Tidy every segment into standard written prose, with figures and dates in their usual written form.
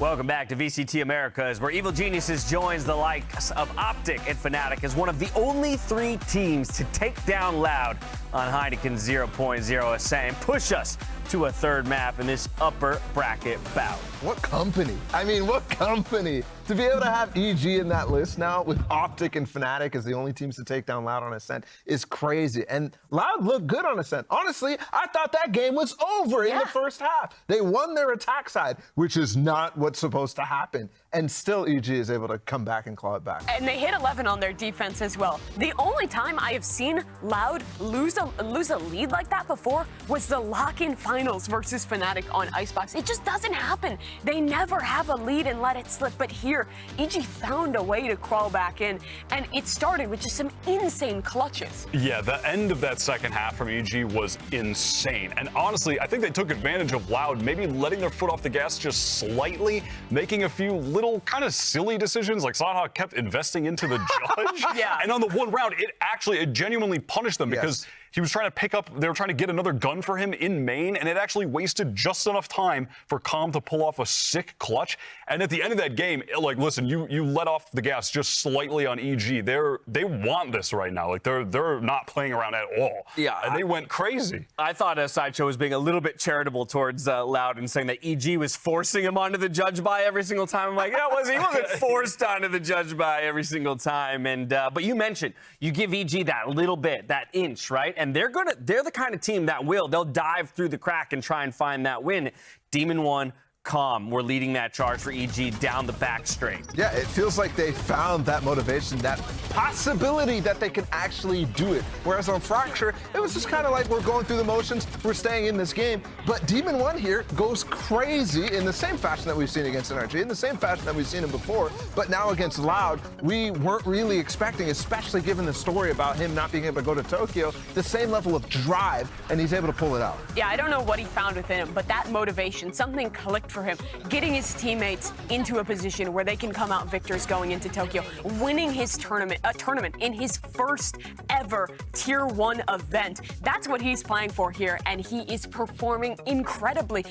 Welcome back to VCT Americas, where Evil Geniuses joins the likes of Optic and Fnatic as one of the only 3 teams to take down Loud on Heineken 0.0 Ascent and push us to a 3rd map in this upper bracket bout. What company? I mean, what company? To be able to have EG in that list now with Optic and Fnatic as the only teams to take down Loud on Ascent is crazy. And Loud looked good on Ascent. Honestly, I thought that game was over in the first half. They won their attack side, which is not what's supposed to happen. And still EG is able to come back and claw it back. And they hit 11 on their defense as well. The only time I have seen Loud lose a lead like that before was the lock-in finals versus Fnatic on Icebox. It just doesn't happen. They never have a lead and let it slip. But here, EG found a way to crawl back in, and it started with just some insane clutches. Yeah, the end of that second half from EG was insane. And honestly, I think they took advantage of Loud, maybe letting their foot off the gas just slightly, making a few little kind of silly decisions, like Sadhawk kept investing into the judge. Yeah. And on the one round, it genuinely punished them because he was trying to they were trying to get another gun for him in main, and it actually wasted just enough time for Calm to pull off a sick clutch. And at the end of that game, like, listen, you let off the gas just slightly on EG. They want this right now. Like, they're not playing around at all. Yeah. And they went crazy. I thought Sideshow was being a little bit charitable towards Loud and saying that EG was forcing him onto the judge by every single time. I'm like, yeah, he wasn't forced onto the judge by every single time. And but you mentioned you give EG that little bit, that inch, right? And they're the kind of team that they'll dive through the crack and try and find that win. Demon 1, Calm were leading that charge for EG down the back straight. Yeah, it feels like they found that motivation, that possibility that they can actually do it. Whereas on Fracture, it was just kind of like we're going through the motions, we're staying in this game. But Demon 1 here goes crazy in the same fashion that we've seen against NRG, in the same fashion that we've seen him before. But now against Loud, we weren't really expecting, especially given the story about him not being able to go to Tokyo, the same level of drive, and he's able to pull it out. Yeah, I don't know what he found within him, but that motivation, something clicked for him, getting his teammates into a position where they can come out victors going into Tokyo, winning his tournament in his first ever Tier 1 event. That's what he's playing for here, and he is performing incredibly.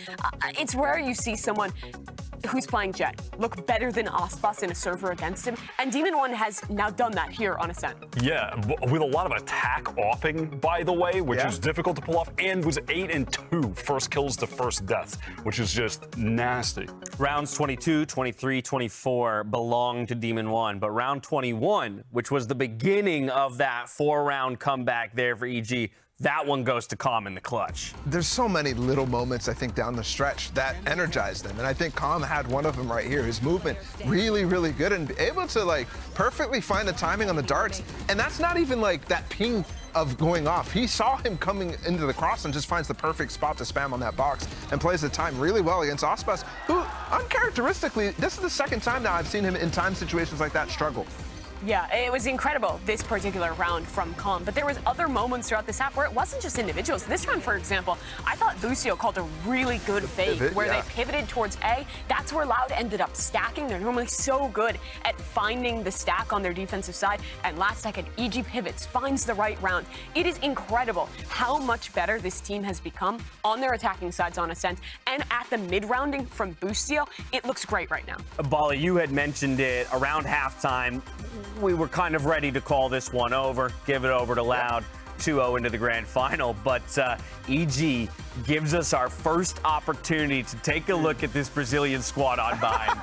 It's rare you see someone who's playing Jet look better than Osbus in a server against him, and Demon 1 has now done that here on Ascent. Yeah, with a lot of attack offing, by the way, which is difficult to pull off, and was 8-2 first kills to first deaths, which is just nasty. Rounds 22, 23, 24 belong to Demon 1, but round 21, which was the beginning of that 4-round comeback there for EG, that one goes to Calm in the clutch. There's so many little moments, I think, down the stretch that energized them. And I think Calm had one of them right here. His movement really, really good and able to, like, perfectly find the timing on the darts. And that's not even, like, that ping of going off. He saw him coming into the cross and just finds the perfect spot to spam on that box and plays the time really well against Osbus, who, uncharacteristically, this is the second time now I've seen him in time situations like that struggle. Yeah, it was incredible, this particular round from Calm. But there was other moments throughout this half where it wasn't just individuals. This round, for example, I thought Lucio called a really good fake where they pivoted towards A. That's where Loud ended up stacking. They're normally so good at finding the stack on their defensive side. And last second, EG pivots, finds the right round. It is incredible how much better this team has become on their attacking sides on Ascent. And at the mid-rounding from Boostio, it looks great right now. Bali, you had mentioned it around halftime. We were kind of ready to call this one over, give it over to Loud, 2-0 into the grand final. But EG gives us our first opportunity to take a look at this Brazilian squad on Bind.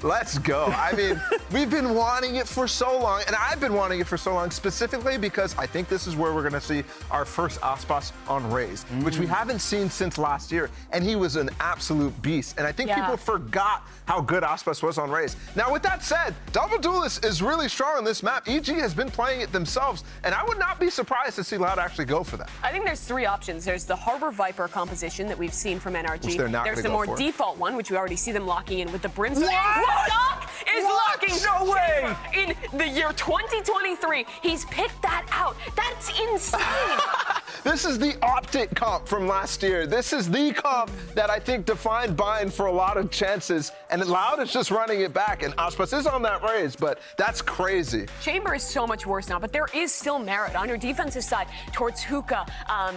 Let's go. I mean, we've been wanting it for so long, and I've been wanting it for so long, specifically because I think this is where we're going to see our first Osbus on Raze, which we haven't seen since last year, and he was an absolute beast. And I think people forgot how good Osbus was on Raze. Now, with that said, Double Duelist is really strong on this map. EG has been playing it themselves, and I would not be surprised to see Loud actually go for that. I think there's 3 options. There's the Harbor Viper composition that we've seen from NRG. There's the more default one, which we already see them locking in with the Brimstone. Stock is locking no way in the year 2023. He's picked that out. That's insane. This is the Optic comp from last year. This is the comp that I think defined Bind for a lot of chances. and Loud is just running it back, and Aspas is on that raise, but that's crazy. Chamber is so much worse now, but there is still merit on your defensive side towards Hookah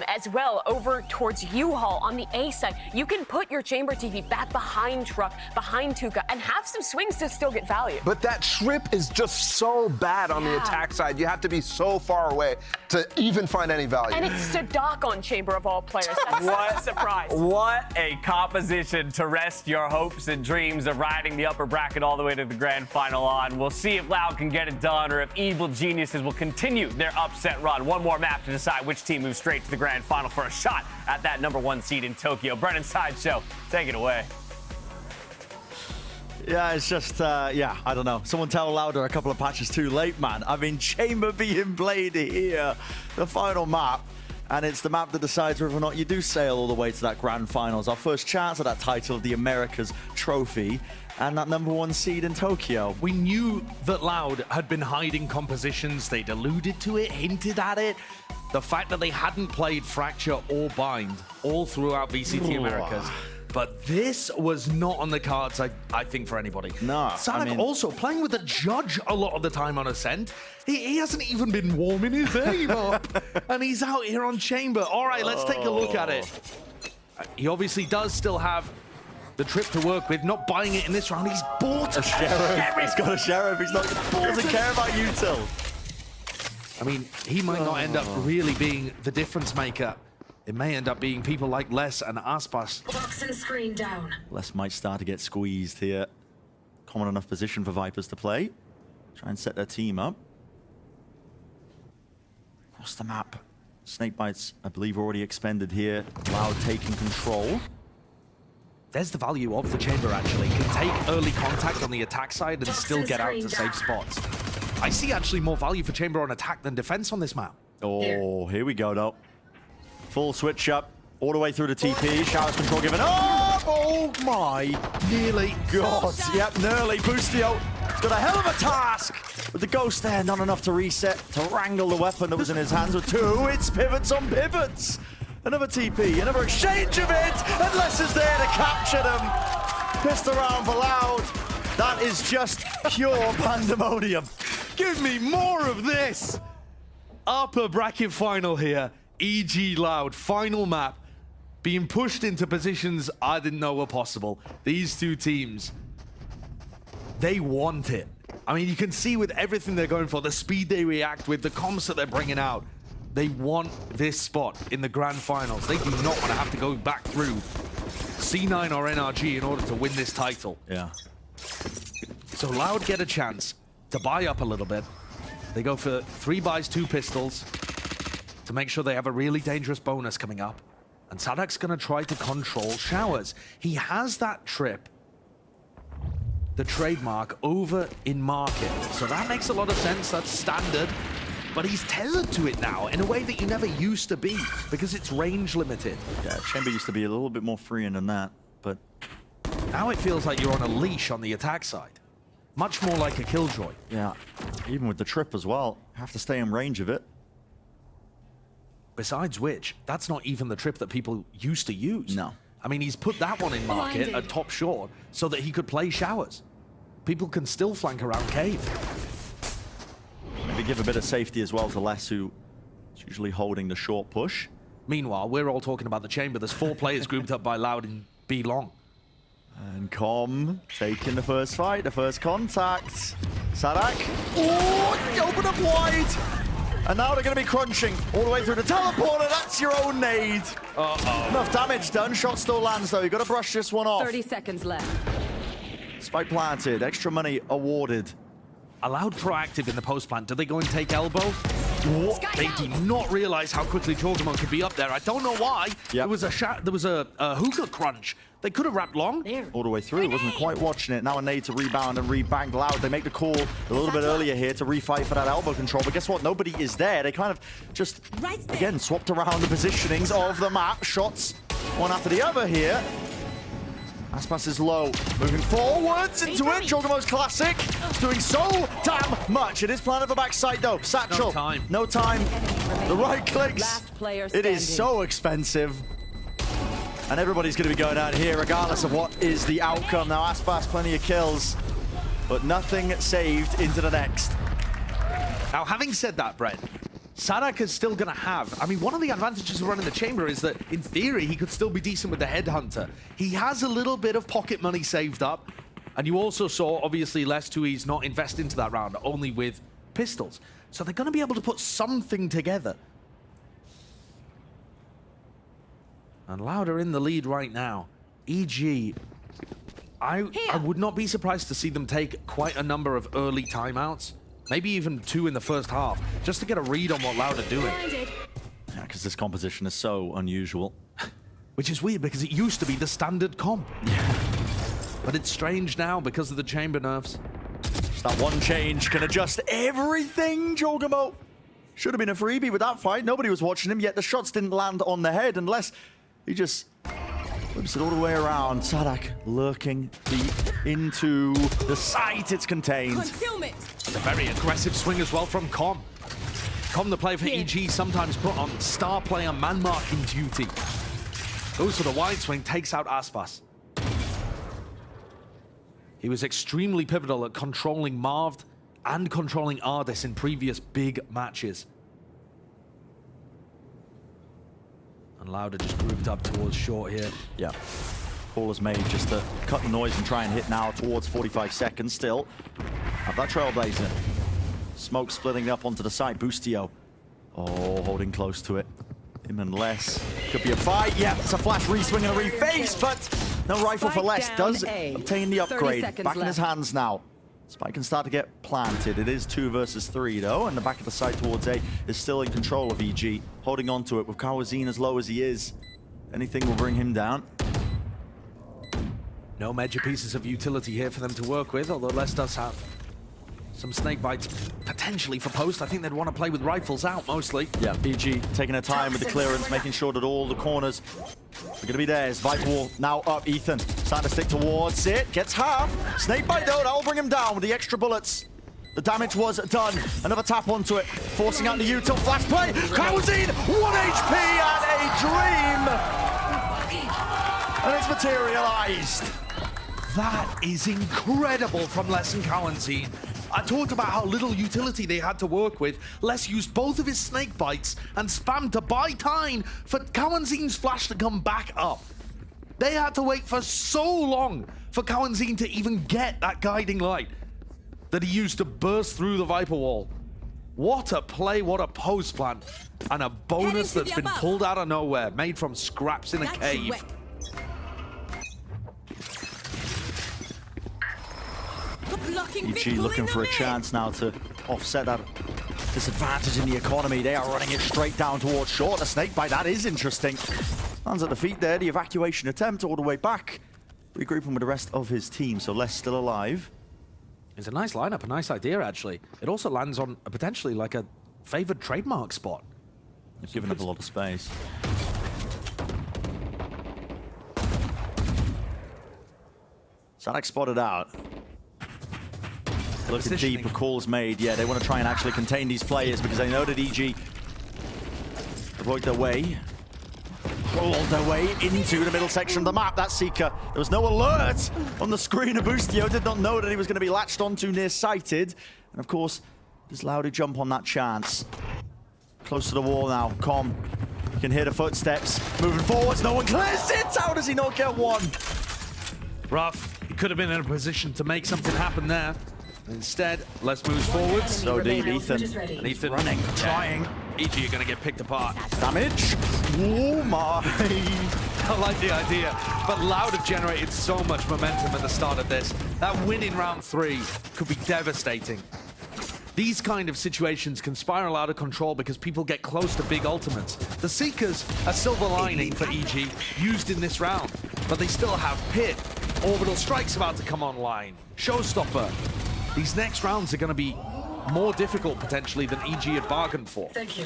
as well, over towards U-Haul on the A side. You can put your Chamber TP back behind Truck, behind Hookah, and have some swings to still get value. But that trip is just so bad on the attack side. You have to be so far away to even find any value. And it's Sadak on Chamber of all players. That's what a surprise. What a composition to rest your hopes and dreams of riding the upper bracket all the way to the grand final on. We'll see if Loud can get it done or if Evil Geniuses will continue their upset run. One more map to decide which team moves straight to the grand final for a shot at that #1 seed in Tokyo. Brennan Sideshow, take it away. Yeah, it's just, I don't know. Someone tell Louder a couple of patches too late, man. I mean, Chamber being played here, the final map, and it's the map that decides whether or not you do sail all the way to that grand finals. Our first chance at that title of the Americas trophy, and that #1 seed in Tokyo. We knew that Loud had been hiding compositions. They'd alluded to it, hinted at it. The fact that they hadn't played Fracture or Bind all throughout VCT Americas. But this was not on the cards, I think, for anybody. No, Sadak also playing with the judge a lot of the time on Ascent. He hasn't even been warming his aim up. And he's out here on Chamber. All right, let's take a look at it. He obviously does still have the trip to work with, not buying it in this round. He's bought a sheriff. He's got a sheriff. He doesn't care about util. I mean, he might not end up really being the difference maker. It may end up being people like Les and Aspas. Box and screen down. Les might start to get squeezed here. Common enough position for Vipers to play. Try and set their team up. Across the map. Snakebites, I believe, already expended here. Loud taking control. There's the value of the Chamber, actually. Can take early contact on the attack side and still get out to safe spots. I see actually more value for Chamber on attack than defense on this map. Oh, here we go, though. Full switch up, all the way through the TP. Showers control given up. Oh my. Nearly. God. Yep, nearly. Boostio has got a hell of a task. With the ghost there, not enough to reset, to wrangle the weapon that was in his hands with two. It's pivots on pivots. Another TP, another exchange of it. And Les is there to capture them. Pissed around for Loud. That is just pure pandemonium. Give me more of this. Upper bracket final here. EG Loud, final map, being pushed into positions I didn't know were possible. These two teams, they want it. I mean, you can see with everything they're going for, the speed they react with, the comps that they're bringing out, they want this spot in the grand finals. They do not want to have to go back through C9 or NRG in order to win this title. Yeah. So Loud get a chance to buy up a little bit. They go for 3 buys, 2 pistols, to make sure they have a really dangerous bonus coming up. And Sadak's going to try to control Showers. He has that trip, the trademark, over in market. So that makes a lot of sense. That's standard. But he's tethered to it now in a way that you never used to be, because it's range limited. Yeah, Chamber used to be a little bit more freeing than that, but now it feels like you're on a leash on the attack side. Much more like a Killjoy. yeah, even with the trip as well, have to stay in range of it. Besides which, that's not even the trip that people used to use. No. I mean, he's put that one in market at top short so that he could play Showers. People can still flank around Cave. Maybe give a bit of safety as well to Les, who is usually holding the short push. Meanwhile, we're all talking about the Chamber. There's 4 players grouped up by Loud in B long. And Com taking the first fight, the first contact. Sadak. Oh, open up wide. And now they're going to be crunching all the way through the teleporter. That's your own nade. Enough damage done. Shot still lands, though. You've got to brush this one off. 30 seconds left. Spike planted. Extra money awarded. Loud proactive in the post plant. Do they go and take elbow? What? They do not realize how quickly Chogamo could be up there. I don't know why. Yep. There was a hookah crunch. They could have wrapped long. All the way through. Wasn't quite watching it. Now a nade to rebound and rebank. Loud. They make the call a little bit earlier here to refight for that elbow control. But guess what? Nobody is there. They kind of just, again, swapped around the positionings of the map. Shots one after the other here. Aspas is low, moving forwards into it. Chogamo's classic. It's doing so damn much. It is planted for backside though. Satchel. No time. No time. The right clicks. Last player It is standing. so expensive. And everybody's going to be going out here regardless of what is the outcome. Now, Aspas, plenty of kills, but nothing saved into the next. Now, having said that, Brett, Sadak is still going to have... I mean, one of the advantages of running the chamber is that, in theory, he could still be decent with the Headhunter. He has a little bit of pocket money saved up. And you also saw, obviously, Les2E's not invest into that round, only with pistols. So they're going to be able to put something together. And Loud are in the lead right now. EG, I would not be surprised to see them take quite a number of early timeouts. Maybe even 2 in the first half, just to get a read on what Loud are doing. Yeah, because this composition is so unusual. Which is weird, because it used to be the standard comp. Yeah. But it's strange now because of the chamber nerfs. Just that one change can adjust everything, Jogamo. Should have been a freebie with that fight. Nobody was watching him, yet the shots didn't land on the head unless he just whips it all the way around. Sadak lurking deep into the site it's contained. Concealment. It's a very aggressive swing as well from Com. Com, the player for EG, sometimes put on star player man-marking duty. Goes for the wide swing, takes out Aspas. He was extremely pivotal at controlling Marved and controlling Ardis in previous big matches. And Lauder just grouped up towards short here. Yeah. Call is made just to cut the noise and try and hit now towards 45 seconds still. Have that Trailblazer. Smoke splitting up onto the side. Boostio. Oh, holding close to it. Him and Les. Could be a fight. Yeah, it's a flash re-swing and a re-face, but no rifle for Les. Does obtain the upgrade. Back in his hands now. Spike can start to get planted. It is 2 versus 3 though, and the back of the side towards A is still in control of EG. Holding on to it with Kawazine as low as he is. Anything will bring him down. No major pieces of utility here for them to work with, although Les does have some snake bites potentially for post. I think they'd want to play with rifles out mostly. Yeah, EG taking their time with the clearance, making sure that all the corners are going to be theirs. Viper Wall now up. Ethan starting to stick towards it. Gets half. Snake bite though, that'll bring him down with the extra bullets. The damage was done. Another tap onto it. Forcing out the util. Flash play. Kawazine, 1 HP and a dream. And it's materialized. That is incredible from Les and Kawazine. I talked about how little utility they had to work with. Les used both of his snake bites and spammed to buy time for Kawazine's flash to come back up. They had to wait for so long for Kawazine to even get that guiding light that he used to burst through the Viper Wall. What a play, what a post plan, and a bonus that's been pulled out of nowhere, made from scraps in a cave. EG looking for a chance now to offset that disadvantage in the economy. They are running it straight down towards short. The snake bite, that is interesting. Lands at the feet there, the evacuation attempt all the way back. Regrouping with the rest of his team, so Les still alive. It's a nice lineup, a nice idea actually. It also lands on potentially like a favored trademark spot. It's giving up a lot of space. Sadak spotted out. Looking deeper, calls made. Yeah, they want to try and actually contain these players because they know that EG have worked their way, crawled their way into the middle section of the map. That Seeker, there was no alert on the screen. Boostio did not know that he was going to be latched onto near-sighted. And of course, does Laudy jump on that chance. Close to the wall now. Com can hear the footsteps. Moving forwards, no one clears it. How does he not get one? Rough. He could have been in a position to make something happen there. Instead, Les moves forwards. So deep, Ethan. And Ethan running, trying. EG are going to get picked apart. Damage. Oh my. I like the idea, but Loud have generated so much momentum at the start of this. That win in round 3 could be devastating. These kind of situations can spiral out of control because people get close to big ultimates. The Seekers, a silver lining for EG, used in this round, but they still have Pit. Orbital Strike's about to come online. Showstopper. These next rounds are going to be more difficult, potentially, than EG had bargained for. Thank you.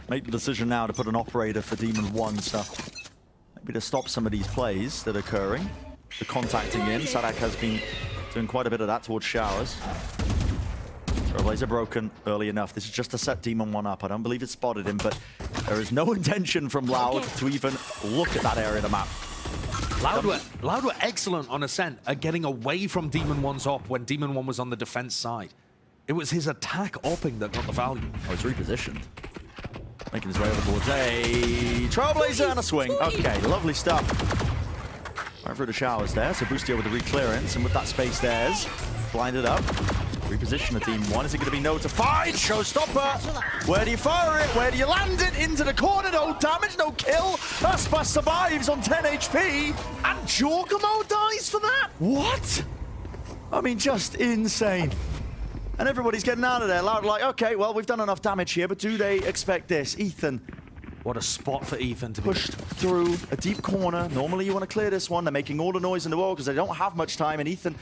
Make the decision now to put an operator for Demon 1, so maybe to stop some of these plays that are occurring. The contacting in, Sadak has been doing quite a bit of that towards Showers. Trailblazer broken early enough. This is just to set Demon 1 up. I don't believe it spotted him, but there is no intention from Loud to even look at that area of the map. Loud were excellent on Ascent at getting away from Demon 1's op when Demon 1 was on the defense side. It was his attack opping that got the value. Oh, it's repositioned. Making his way over towards a Trailblazer and a swing. Okay, lovely stuff. Right through the showers there, so Boostio with the re-clearance, and with that space there's blinded up. Reposition the Team 1. Is it going to be notified? Showstopper. Where do you fire it? Where do you land it? Into the corner. No damage, no kill. Aspas survives on 10 HP. And Jorgamo dies for that? What? I mean, just insane. And everybody's getting out of there. Loud like, okay, well, we've done enough damage here, but do they expect this? Ethan. What a spot for Ethan to be pushed through a deep corner. Normally you want to clear this one. They're making all the noise in the world because they don't have much time, and Ethan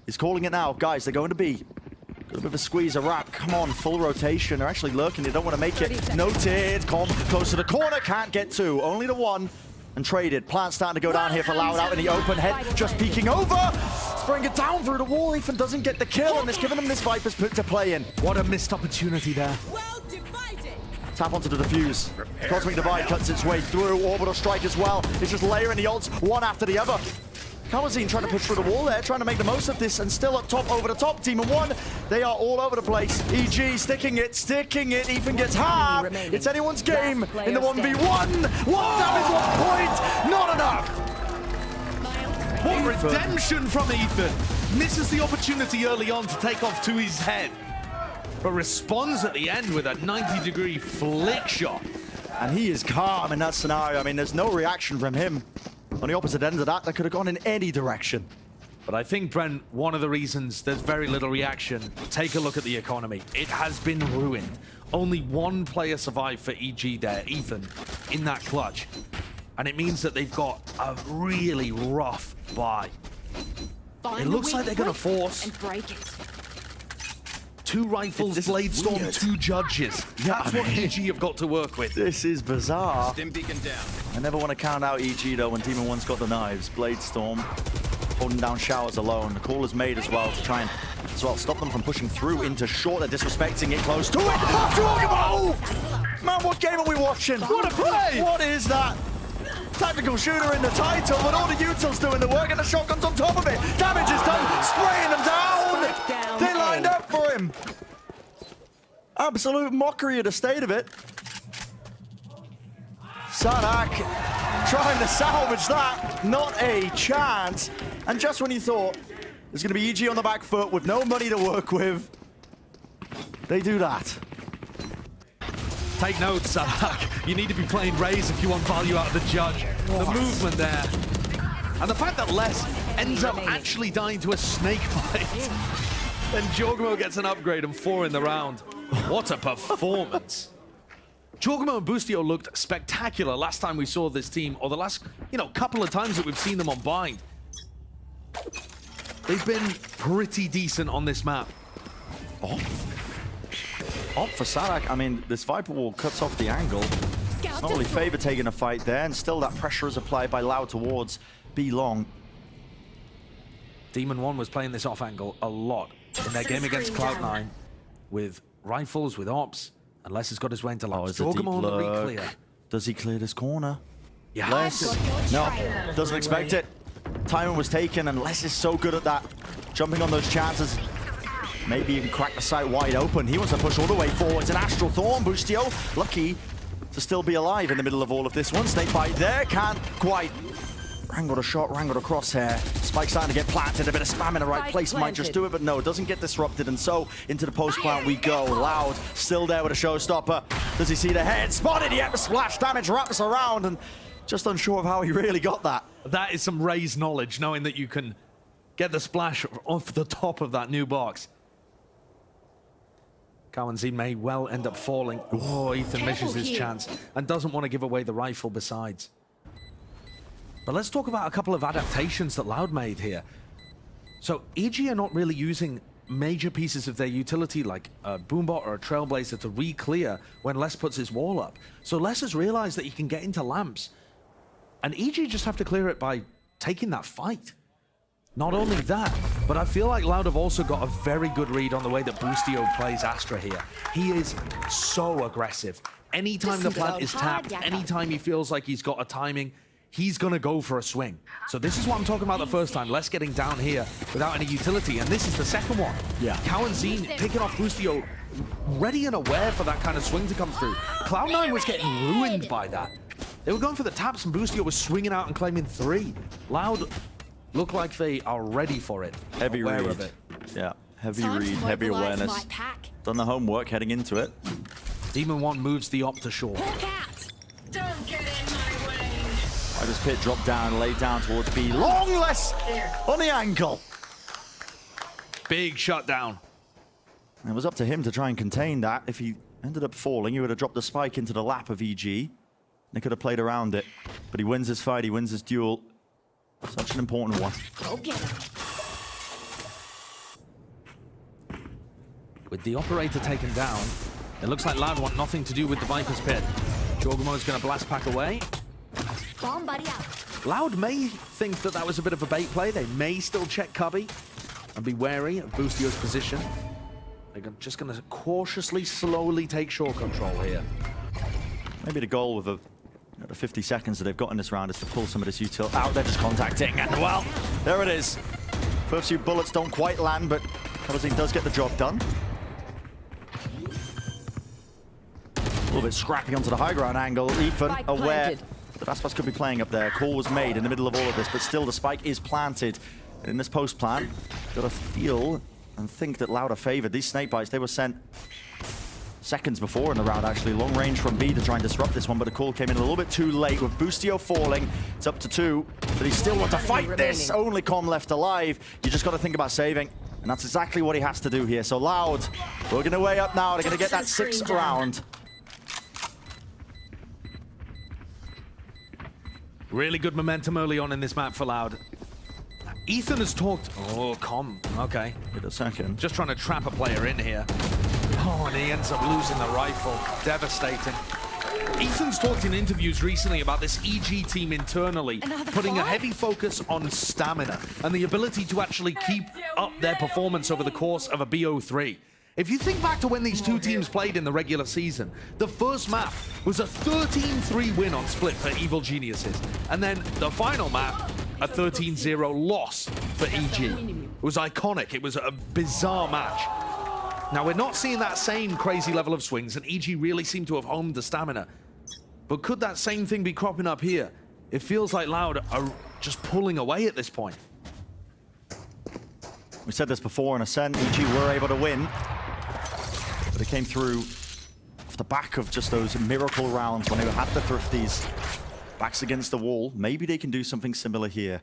is calling it now. Guys, they're going to B. Got a bit of a squeeze, a wrap. Come on, full rotation. They're actually lurking. They don't want to make it. Noted. Close to the corner. Can't get two. Only the one. And traded. Plant starting to go down here for Loud out in the open. Head just peeking over. Spraying it down through the wall. Ethan doesn't get the kill, and it's giving him this Viper's put to play in. What a missed opportunity there. Well divided. Tap onto the defuse. Cosmic Divide cuts its way through. Orbital Strike as well. It's just layering the ults one after the other. Kawazine trying to push through the wall there, trying to make the most of this, and still up top, over the top. Team 1, they are all over the place. EG sticking it. Ethan gets half. It's anyone's game in the 1v1. One damage, 1 point. Not enough. What redemption from Ethan. Misses the opportunity early on to take off to his head, but responds at the end with a 90-degree flick shot. And he is calm in that scenario. I mean, there's no reaction from him. On the opposite end of that could have gone in any direction. But I think, Brent, one of the reasons there's very little reaction, take a look at the economy. It has been ruined. Only one player survived for EG there, Ethan, in that clutch. And it means that they've got a really rough buy. It looks like they're going to force and break it. 2 rifles, Blade Storm, 2 judges. That's what EG have got to work with. This is bizarre. Stim beacon down. I never want to count out EG though when Team 1's got the knives. Blade Storm holding down showers alone. The call is made as well to try and stop them from pushing through into short. They're disrespecting it close to it. Jorgamo! Man, what game are we watching? What a play! What is that? Tactical shooter in the title, but all the utils doing the work and the shotguns on top of it. Damage is done, spraying them down. They lined up for him. Absolute mockery of the state of it. Sadak trying to salvage that. Not a chance. And just when you thought there's going to be EG on the back foot with no money to work with, they do that. Take notes, Sadak. You need to be playing Raze if you want value out of the judge. The movement there. And the fact that Les ends up actually dying to a snake bite. Then Jorgamo gets an upgrade and 4 in the round. What a performance. Jorgamo and Boostio looked spectacular last time we saw this team, or the last, couple of times that we've seen them on Bind. They've been pretty decent on this map. For Sadak, I mean, this Viper wall cuts off the angle. It's not really favor taking a fight there, and still that pressure is applied by Loud towards B long. Demon 1 was playing this off angle a lot in their game against Cloud9 with rifles, with ops, and Les has got his way into Loud. Jorgamo on the re-clear. Does he clear this corner? Yeah. Les? No, doesn't expect it. Timing was taken, and Les is so good at that. Jumping on those chances. Maybe even crack the site wide open. He wants to push all the way forwards. An Astral Thorn. Boostio lucky to still be alive in the middle of all of this one. Snake bite there. Can't quite. Wrangled a shot, wrangled a crosshair. Spike starting to get planted. A bit of spam in the right place might just do it, but no, it doesn't get disrupted. And so into the post plant we go. Loud still there with a showstopper. Does he see the head? Spotted. Yep, splash damage wraps around, and just unsure of how he really got that. That is some Raze knowledge, knowing that you can get the splash off the top of that new box. Kawazine may well end up falling. Oh, Ethan misses his chance and doesn't want to give away the rifle besides. But let's talk about a couple of adaptations that Loud made here. So EG are not really using major pieces of their utility like a Boombot or a Trailblazer to re-clear when Les puts his wall up. So Les has realized that he can get into lamps, and EG just have to clear it by taking that fight. Not only that, But I feel like Loud have also got a very good read on the way that Boostio plays Astra here. He is so aggressive. Anytime the plant is tapped, anytime he feels like he's got a timing, he's going to go for a swing. So this is what I'm talking about the first time. Less getting down here without any utility. And this is the second one. Yeah. Cow and Zine picking off Boostio, ready and aware for that kind of swing to come through. Cloud9 was getting ruined by that. They were going for the taps and Boostio was swinging out and claiming 3. Loud look like they are ready for it. Heavy read. Of it. Yeah, heavy read, heavy awareness. Done the homework heading into it. Demon 1 moves the op to shore. Don't get in my way. This pit dropped down, laid down towards B. Longless on the ankle. Big shutdown. It was up to him to try and contain that. If he ended up falling, he would have dropped the spike into the lap of EG. They could have played around it. But he wins his fight, he wins his duel. Such an important one. Go get him. With the operator taken down, it looks like Loud want nothing to do with the Viper's pit. Jorgamo's going to blast pack away. Bomb buddy out. Loud may think that that was a bit of a bait play. They may still check Cubby and be wary of Boostio's position. They're just going to cautiously, slowly take shore control here. Maybe the goal with the 50 seconds that they've got in this round is to pull some of this util out. They're just contacting, and well, there it is. First few bullets don't quite land, but Kabazine does get the job done. A little bit scrappy onto the high ground angle. Ethan aware that Aspas could be playing up there. Call was made in the middle of all of this, but still the spike is planted. In this post plant, got to feel and think that Loud are favored. These snake bites, they were sent seconds before in the round, actually. Long range from B to try and disrupt this one, but the call came in a little bit too late with Boostio falling. It's up to 2, but he still wants to fight this. Only Com left alive. You just got to think about saving, and that's exactly what he has to do here. So Loud, working their way up now. They're going to get that 6th round. Really good momentum early on in this map for Loud. Ethan has talked... Oh, Com. Okay. Wait a second. Just trying to trap a player in here. Oh, and he ends up losing the rifle. Devastating. Ethan's talked in interviews recently about this EG team internally putting a heavy focus on stamina and the ability to actually keep up their performance over the course of a BO3. If you think back to when these two teams played in the regular season, the first map was a 13-3 win on Split for Evil Geniuses. And then the final map, a 13-0 loss for EG. It was iconic. It was a bizarre match. Now, we're not seeing that same crazy level of swings, and EG really seem to have honed the stamina. But could that same thing be cropping up here? It feels like Loud are just pulling away at this point. We said this before in Ascent, EG were able to win. But it came through off the back of just those miracle rounds when they had the Thrifties. Backs against the wall. Maybe they can do something similar here.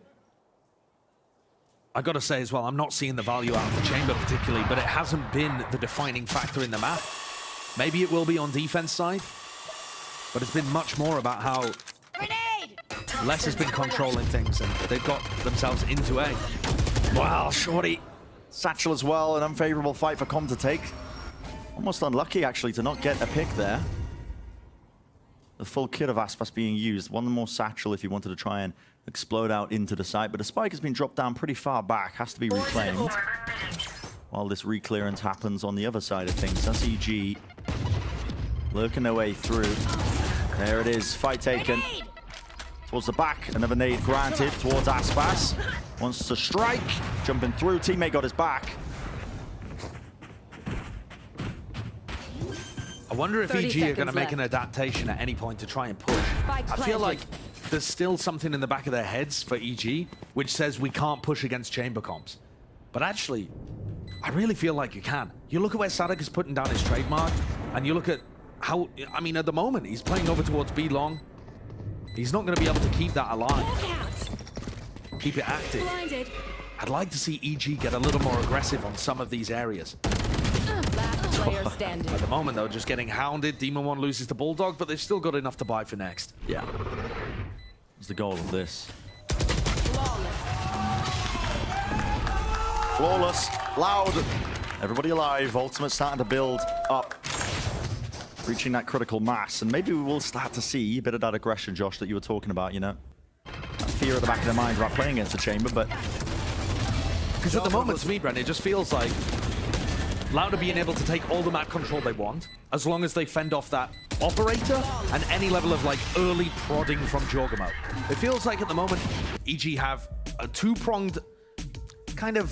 I gotta say as well, I'm not seeing the value out of the chamber particularly, but it hasn't been the defining factor in the map. Maybe it will be on defense side, but it's been much more about how Les has been controlling things and they've got themselves into A. Wow, Shorty. Satchel as well, an unfavorable fight for Com to take. Almost unlucky, actually, to not get a pick there. The full kit of Aspas being used. One more Satchel if you wanted to try and explode out into the site, but the spike has been dropped down pretty far back. Has to be reclaimed. While this reclearance happens on the other side of things. That's EG lurking their way through. There it is, fight taken. Towards the back, another nade granted towards Aspas. Wants to strike, jumping through, teammate got his back. I wonder if EG are going to make an adaptation at any point to try and push. I feel like there's still something in the back of their heads for EG, which says we can't push against chamber comps. But actually, I really feel like you can. You look at where Sadik is putting down his trademark, and you look at how, I mean, at the moment, he's playing over towards B long. He's not going to be able to keep that alive. Keep it active. Blinded. I'd like to see EG get a little more aggressive on some of these areas. Last player standing. At the moment, though, just getting hounded. Demon 1 loses to Bulldog, but they've still got enough to buy for next. Yeah. What's the goal of this? Flawless. Loud. Everybody alive. Ultimate starting to build up. Reaching that critical mass. And maybe we will start to see a bit of that aggression, Josh, that you were talking about, you know? That fear at the back of their mind about playing against the chamber, but Because at the moment, to me, Brent, it just feels like Loud are being able to take all the map control they want, as long as they fend off that operator and any level of like early prodding from Jorgamo. It feels like at the moment, EG have a two-pronged kind of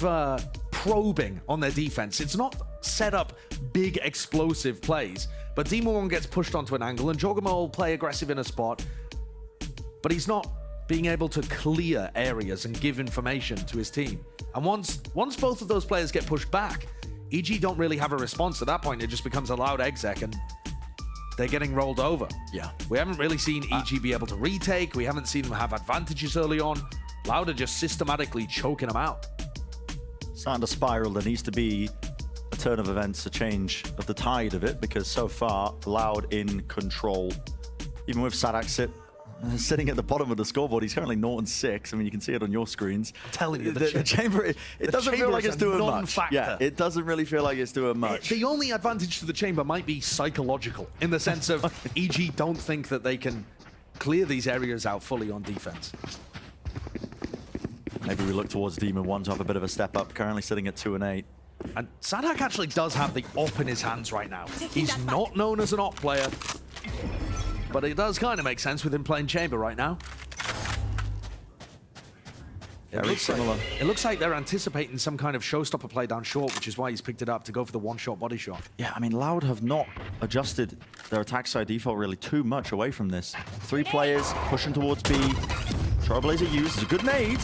probing on their defense. It's not set up big explosive plays, but Demon One gets pushed onto an angle and Jorgamo will play aggressive in a spot, but he's not being able to clear areas and give information to his team. And once both of those players get pushed back, EG don't really have a response. At that point, it just becomes a Loud exec and they're getting rolled over. Yeah. We haven't really seen EG be able to retake. We haven't seen them have advantages early on. Loud are just systematically choking them out. Starting to spiral. There needs to be a turn of events, a change of the tide of it, because so far, Loud in control. Even with Sadak sitting at the bottom of the scoreboard, he's currently 0-6. I mean, you can see it on your screens. I'm telling you, the chamber, it doesn't feel like it's doing much. Yeah, it doesn't really feel like it's doing much. The only advantage to the chamber might be psychological, in the sense of EG don't think that they can clear these areas out fully on defense. Maybe we look towards Demon One to have a bit of a step up, currently sitting at 2-8. And Sadak actually does have the op in his hands right now. He's not known as an op player, but it does kind of make sense with him playing chamber right now. Very similar. It looks like they're anticipating some kind of showstopper play down short, which is why he's picked it up to go for the one-shot body shot. Yeah, I mean, Loud have not adjusted their attack side default really too much away from this. 3 players pushing towards B. Trailblazer used. It's a good nade.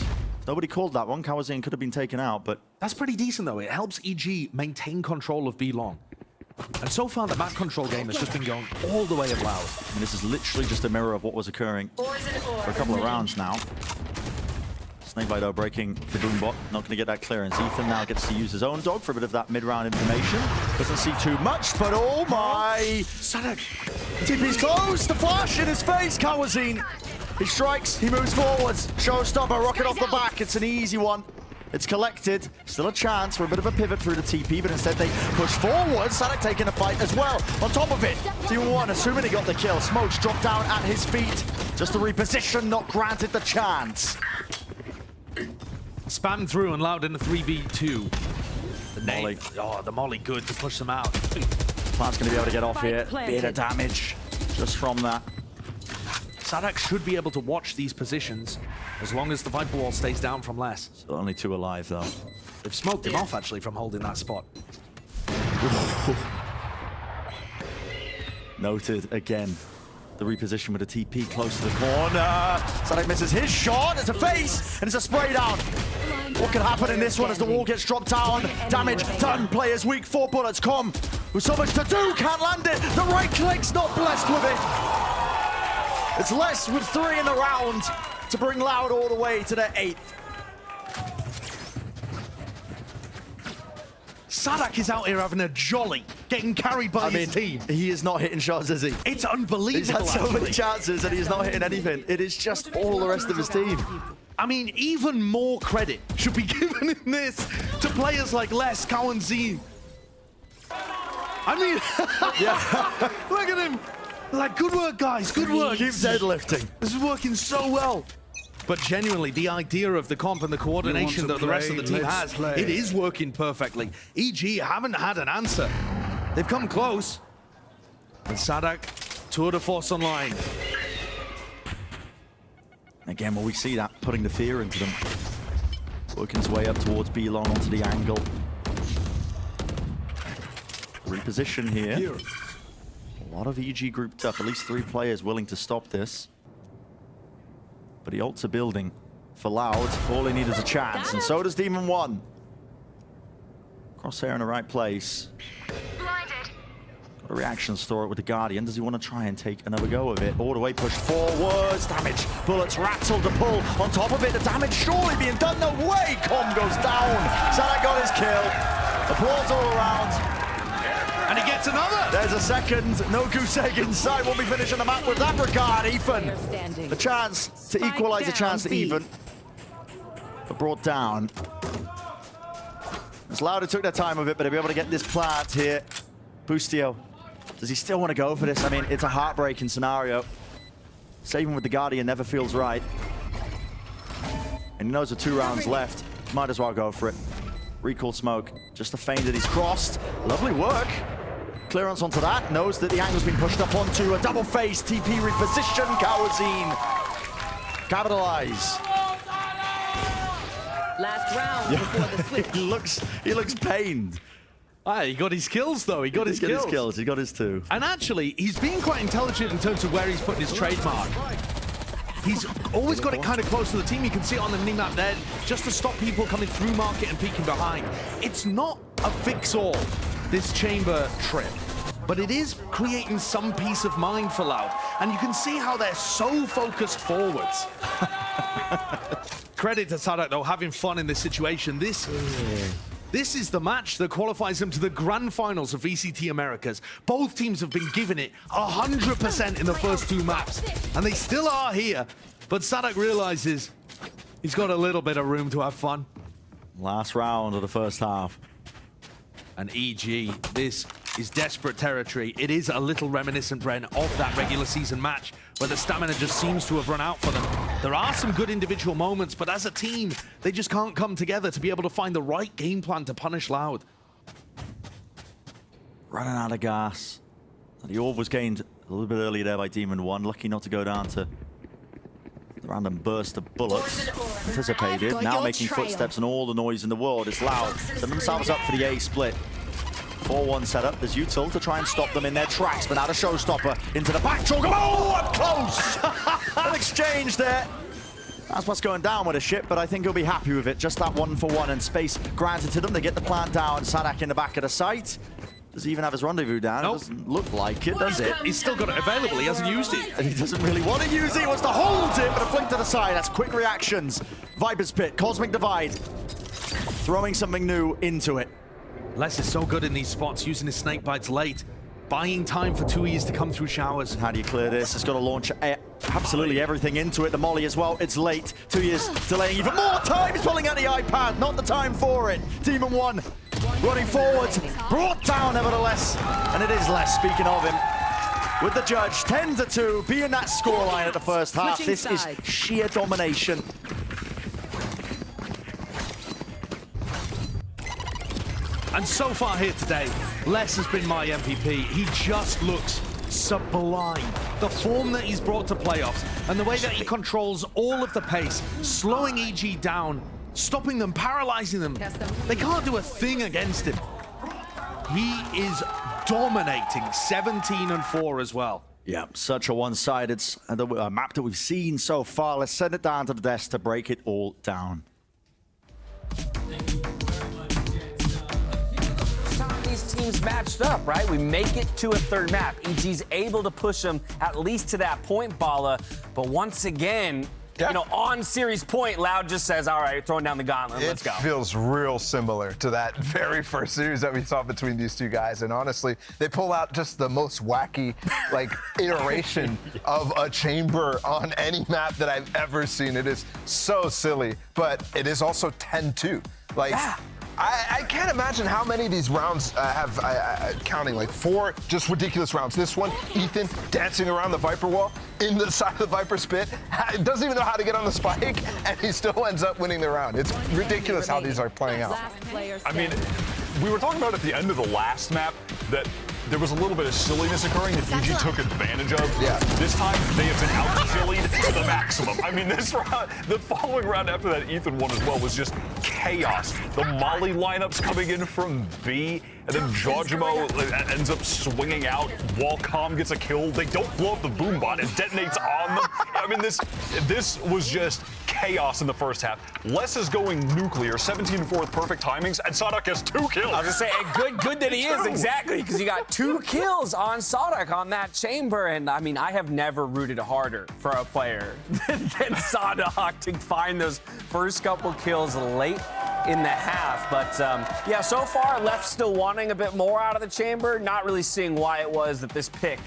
Nobody called that one. Kawazin could have been taken out, but... That's pretty decent, though. It helps EG maintain control of B long. And so far, the map control game has just been going all the way of Loud. And this is literally just a mirror of what was occurring for a couple of rounds now. Snakebite, though, breaking the boombot. Not going to get that clearance. Ethan now gets to use his own dog for a bit of that mid-round information. Doesn't see too much, but oh my! Sadak! TP's close! The flash in his face, Kawazin! He strikes, he moves forwards. Showstopper, rocket off the back. It's an easy one. It's collected. Still a chance for a bit of a pivot through the TP, but instead they push forward. Sadak taking a fight as well. On top of it, Team 1, assuming he got the kill. Smokes dropped down at his feet. Just a reposition, not granted the chance. Spam through and Loud in the 3v2. The Molly. Oh, the Molly good to push them out. Plan's going to be able to get off here. Bit of damage just from that. Sadak should be able to watch these positions as long as the Viper Wall stays down from less. So only 2 alive, though. They've smoked him off, actually, from holding that spot. Noted again. The reposition with a TP close to the corner. Sadak misses his shot. It's a face, and it's a spray down. What can happen in this one as the wall gets dropped down? Damage done. Players weak. 4 bullets. Com with so much to do. Can't land it. The right click's not blessed with it. It's less with 3 in the round to bring Loud all the way to their 8th. Sadak is out here having a jolly, getting carried by his team. He is not hitting shots, is he? It's unbelievable. He's had so many chances and he's not hitting anything. It is just all the rest of his team. I mean, even more credit should be given in this to players like Les, Cow, and Z. I mean, yeah. Look at him. Like, good work, guys, good work. Keep deadlifting. This is working so well. But genuinely, the idea of the comp and the coordination that the rest of the team has, it is working perfectly. EG haven't had an answer. They've come close. And Sadak, tour de force online. Again, will we see that putting the fear into them? Working his way up towards B long onto the angle. Reposition here. A lot of EG grouped up, at least 3 players willing to stop this. But he ults a building for Loud. All he needs is a chance, and so does Demon One. Crosshair in the right place. Got a reaction store with the Guardian. Does he want to try and take another go of it? All the way pushed forwards. Damage. Bullets rattled the pull. On top of it, the damage surely being done. No way! Com goes down. Sadak got his kill. Applause all around. And he gets another! There's a second. No goose egg inside. We'll be finishing the map with that regard, Ethan. The chance to equalize, a chance to even. But brought down. It's Loud who took their time with it, but they'll be able to get this plant here. Boostio. Does he still want to go for this? I mean, it's a heartbreaking scenario. Saving with the Guardian never feels right. And he knows with 2 rounds left. Might as well go for it. Recall smoke, just a feint that he's crossed. Lovely work. Clearance onto that, knows that the angle's been pushed up onto a double face. TP reposition, Kawazine. Capitalize. Last round before the switch. He looks pained. Ah, he got his kills, though. He got his kills. He got his 2. And actually, he's being quite intelligent in terms of where he's putting his trademark. He's always got it kind of close to the team. You can see it on the mini-map there, just to stop people coming through market and peeking behind. It's not a fix-all, this chamber trip, but it is creating some peace of mind for Loud. And you can see how they're so focused forwards. Credit to Sadak, though, having fun in this situation. This is the match that qualifies them to the grand finals of VCT Americas. Both teams have been giving it 100% in the first 2 maps, and they still are here. But Sadak realizes he's got a little bit of room to have fun. Last round of the first half. And EG, this is desperate territory. It is a little reminiscent, Bren, of that regular season match where the stamina just seems to have run out for them. There are some good individual moments, but as a team, they just can't come together to be able to find the right game plan to punish Loud. Running out of gas. The orb was gained a little bit earlier there by Demon 1. Lucky not to go down to the random burst of bullets. Anticipated, now making footsteps and all the noise in the world. It's Loud. Setting themselves up for the A split. 4-1 setup. There's Util to try and stop them in their tracks, but now the showstopper into the back chalk. Oh, up close! An exchange there. That's what's going down with the ship, but I think he'll be happy with it. Just that 1-for-1 and space granted to them. They get the plant down. Sadak in the back of the site. Does he even have his rendezvous down? Nope. It doesn't look like it, does it? He's still got it available. He hasn't used it. And he doesn't really want to use it. He wants to hold it, but a flick to the side. That's quick reactions. Viper's Pit, Cosmic Divide. Throwing something new into it. Les is so good in these spots, using his snake bites late. Buying time for 2 years to come through showers. How do you clear this? It's got to launch absolutely everything into it. The molly as well. It's late. 2 years delaying even more time. He's pulling out the iPad. Not the time for it. Demon 1 running forwards. Brought down nevertheless. And it is Les, speaking of him. With the judge, 10-2, being that scoreline at the first half. This is sheer domination. And so far here today, Les has been my MVP. He just looks sublime. The form that he's brought to playoffs and the way that he controls all of the pace, slowing EG down, stopping them, paralyzing them. They can't do a thing against him. He is dominating 17-4 as well. Yeah, such a one-sided map that we've seen so far. Let's send it down to the desk to break it all down. These teams matched up, right? We make it to a third map. EG's able to push them at least to that point, Bala. But once again, you know, on series point, Loud just says, all right, throwing down the gauntlet, let's go. It feels real similar to that very first series that we saw between these two guys. And honestly, they pull out just the most wacky, like, iteration of a chamber on any map that I've ever seen. It is so silly, but it is also 10-2. Like, I can't imagine how many of these rounds have, counting like 4 just ridiculous rounds. This one, Ethan dancing around the Viper wall in the side of the Viper spit, doesn't even know how to get on the spike, and he still ends up winning the round. It's ridiculous how these are playing out. I mean, we were talking about at the end of the last map that there was a little bit of silliness occurring that EG took advantage of. Yeah. This time, they have been out-chillied to the maximum. I mean, this round, the following round after that Ethan one as well was just chaos. The Molly lineups coming in from B, and then Jojimo ends up swinging out. Walcom gets a kill. They don't blow up the boom bot. It detonates on them. I mean, this was just chaos in the first half. Les is going nuclear, 17-4 with perfect timings, and Sadak has 2 kills. I was gonna say, good that he is, exactly, because you got 2 kills on Sadak on that chamber, and I mean, I have never rooted harder for a player than Sadak to find those first couple kills late in the half. But yeah, so far, left still wanting a bit more out of the chamber, not really seeing why it was that this pick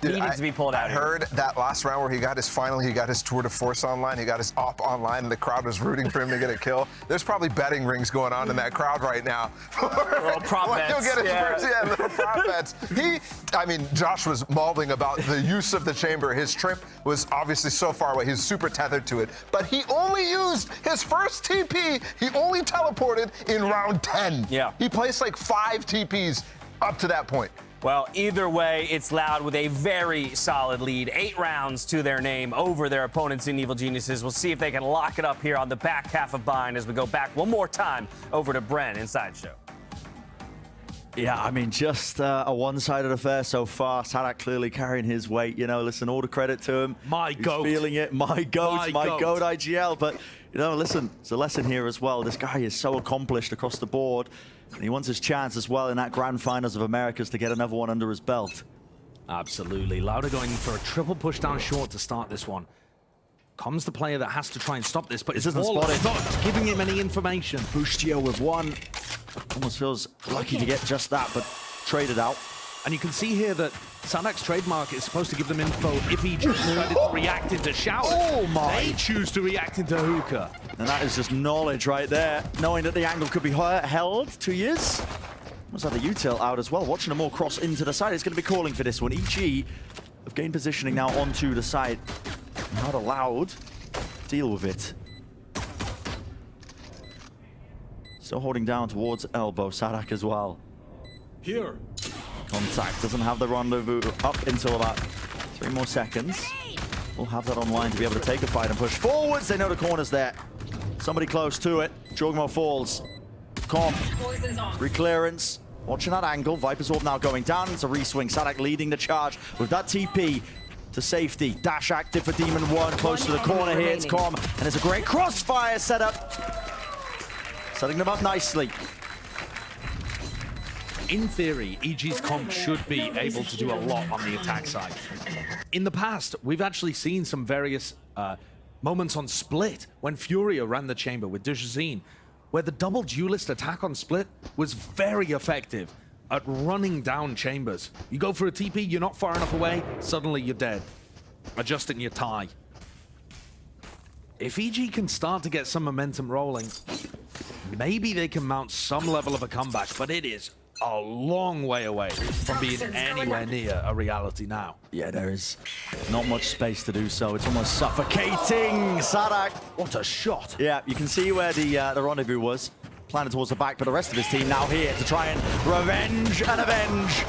needed to be pulled out. I heard that last round where he got his Tour de Force online, he got his op online, and the crowd was rooting for him to get a kill. There's probably betting rings going on in that crowd right now. Little prop bets. He'll get his first, little prop bets. Josh was mauling about the use of the chamber. His trip was obviously so far away. He was super tethered to it. But he only used his first TP. He only teleported in round 10. Yeah. He placed like 5 TPs up to that point. Well, either way, it's Loud with a very solid lead. 8 rounds to their name over their opponents in Evil Geniuses. We'll see if they can lock it up here on the back half of Bind as we go back one more time over to Bren in Sideshow. Yeah, I mean, just a one-sided affair so far. Sadak clearly carrying his weight. You know, listen, all the credit to him. My goat. Feeling it. My goat IGL. But, you know, listen, there's a lesson here as well. This guy is so accomplished across the board. And he wants his chance as well in that Grand Finals of Americas to get another one under his belt. Absolutely. Lauda going for a triple push down short to start this one. Comes the player that has to try and stop this, but it's not giving him any information. Boostio with 1. Almost feels lucky to get just that, but traded out. And you can see here that Sadak's trademark is supposed to give them info if he decided to react into Shower. Oh my! They choose to react into Hookah. And that is just knowledge right there, knowing that the angle could be held 2 years. Must have the util out as well, watching them all cross into the side. It's going to be calling for this one. EG have gained positioning now onto the side. Not allowed. Deal with it. Still holding down towards elbow. Sadak as well. Here. Contact doesn't have the rendezvous up until about 3 more seconds. We'll have that online to be able to take a fight and push forwards. They know the corner's there. Somebody close to it. Jogmo falls. Comp. Reclearance. Watching that angle. Viper's Orb now going down. It's a reswing. Sadak leading the charge with that TP to safety. Dash active for Demon 1. Close to the corner here. It's Com. And it's a great crossfire setup. Setting them up nicely. In theory, EG's comp should be able to do a lot on the attack side. In the past, we've actually seen some various moments on Split when Furia ran the chamber with Dujazine, where the double duelist attack on Split was very effective at running down chambers. You go for a TP, you're not far enough away, suddenly you're dead. Adjusting your tie. If EG can start to get some momentum rolling, maybe they can mount some level of a comeback, but it is a long way away from being anywhere near a reality now. Yeah, there is not much space to do so. It's almost suffocating. Sadak. What a shot. Yeah, you can see where the rendezvous was. Planted towards the back, but the rest of his team now here to try and revenge and avenge.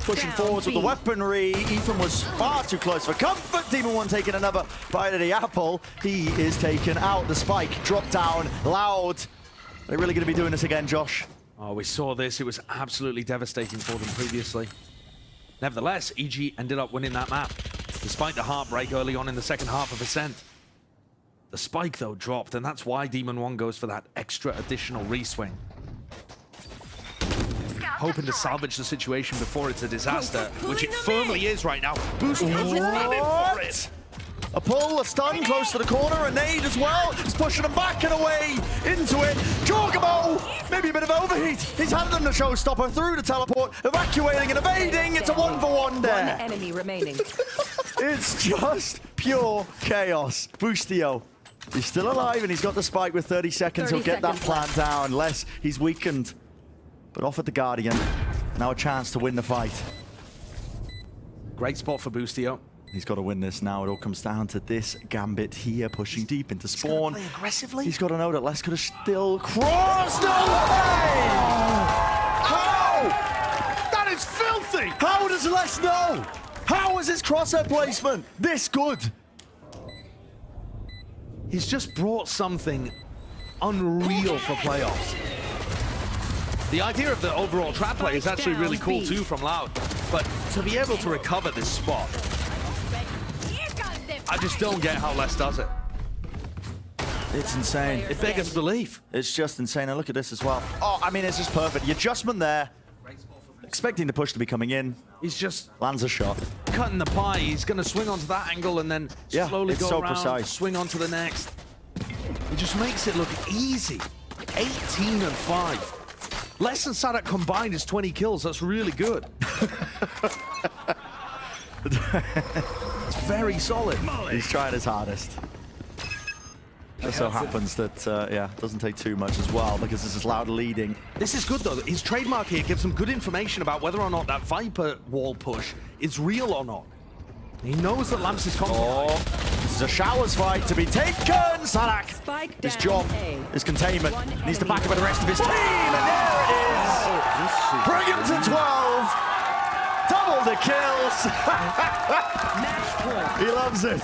Pushing forwards with the weaponry. Ethan was far too close for comfort. Demon 1 taking another bite of the apple. He is taken out. The spike dropped down. Loud. Are they really going to be doing this again, Josh? Oh, we saw this. It was absolutely devastating for them previously. Nevertheless, EG ended up winning that map, despite the heartbreak early on in the second half of Ascent. The spike, though, dropped, and that's why Demon 1 goes for that extra additional reswing. Hoping to salvage the situation before it's a disaster, which it firmly is right now. Boostio is running for it. A pull, a stun, close to the corner, a nade as well. He's pushing him back and away into it. Jorgamo, maybe a bit of overheat. He's handed them the showstopper through the teleport, evacuating and evading. It's a 1-for-1 there. One enemy remaining. It's just pure chaos. Boostio, he's still alive and he's got the spike with 30 seconds. He'll get that plan down unless he's weakened. But off at the Guardian. Now a chance to win the fight. Great spot for Boostio. He's got to win this now. It all comes down to this gambit here, pushing deep into spawn. Play aggressively. He's got to know that Les could have still crossed away! How? That is filthy! How does Les know? How is his crosshair placement this good? He's just brought something unreal for playoffs. The idea of the overall trap play is actually really cool too from Loud, but to be able to recover this spot, I just don't get how Les does it. It's insane. It beggars belief. It's just insane. And look at this as well. Oh, I mean, it's just perfect. The adjustment there. Expecting the push to be coming in. He's just Lands a shot. cutting the pie. He's going to swing onto that angle and then slowly it's go so around, precise. swing onto the next. It just makes it look easy. 18 and 5. Les and Sadak combined is 20 kills. That's really good. It's very solid. He's trying his hardest. Just so happens that, yeah, doesn't take too much as well because this is Loud leading. This is good, though. His trademark here gives him good information about whether or not that Viper wall push is real or not. He knows that Lamps is confident. Oh, this is a Showers fight to be taken. Sadak, his job is containment. Needs to back up with the rest of his team, and there it is. Bring him to 12. Double the kills. He loves it.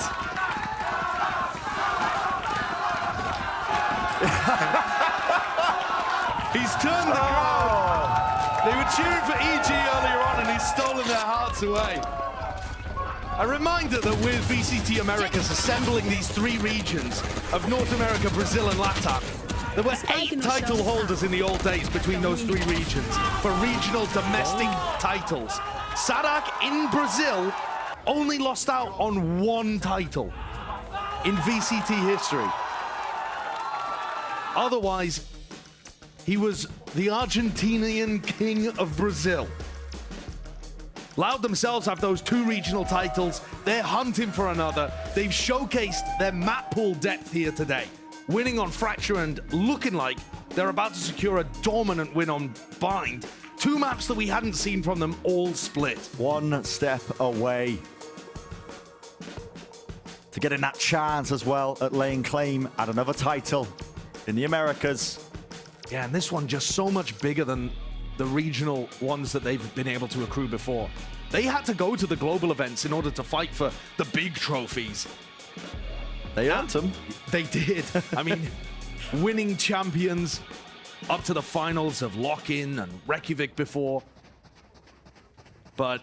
He's turned the crowd. They were cheering for EG earlier on, and he's stolen their hearts away. A reminder that with VCT Americas assembling these 3 regions of North America, Brazil, and LATAM, there were 8 title holders in the old days between those 3 regions for regional domestic titles. Sadak in Brazil only lost out on 1 title in VCT history. Otherwise, he was the Argentinian king of Brazil. Loud themselves have those 2 regional titles. They're hunting for another. They've showcased their map pool depth here today, winning on Fracture and looking like they're about to secure a dominant win on Bind. 2 maps that we hadn't seen from them all split. 1 step away to getting that chance as well at laying claim at another title in the Americas. Yeah, and this one just so much bigger than the regional ones that they've been able to accrue before. They had to go to the global events in order to fight for the big trophies. They earned them. They did. I mean, winning champions up to the finals of Lock-In and Reykjavik before. But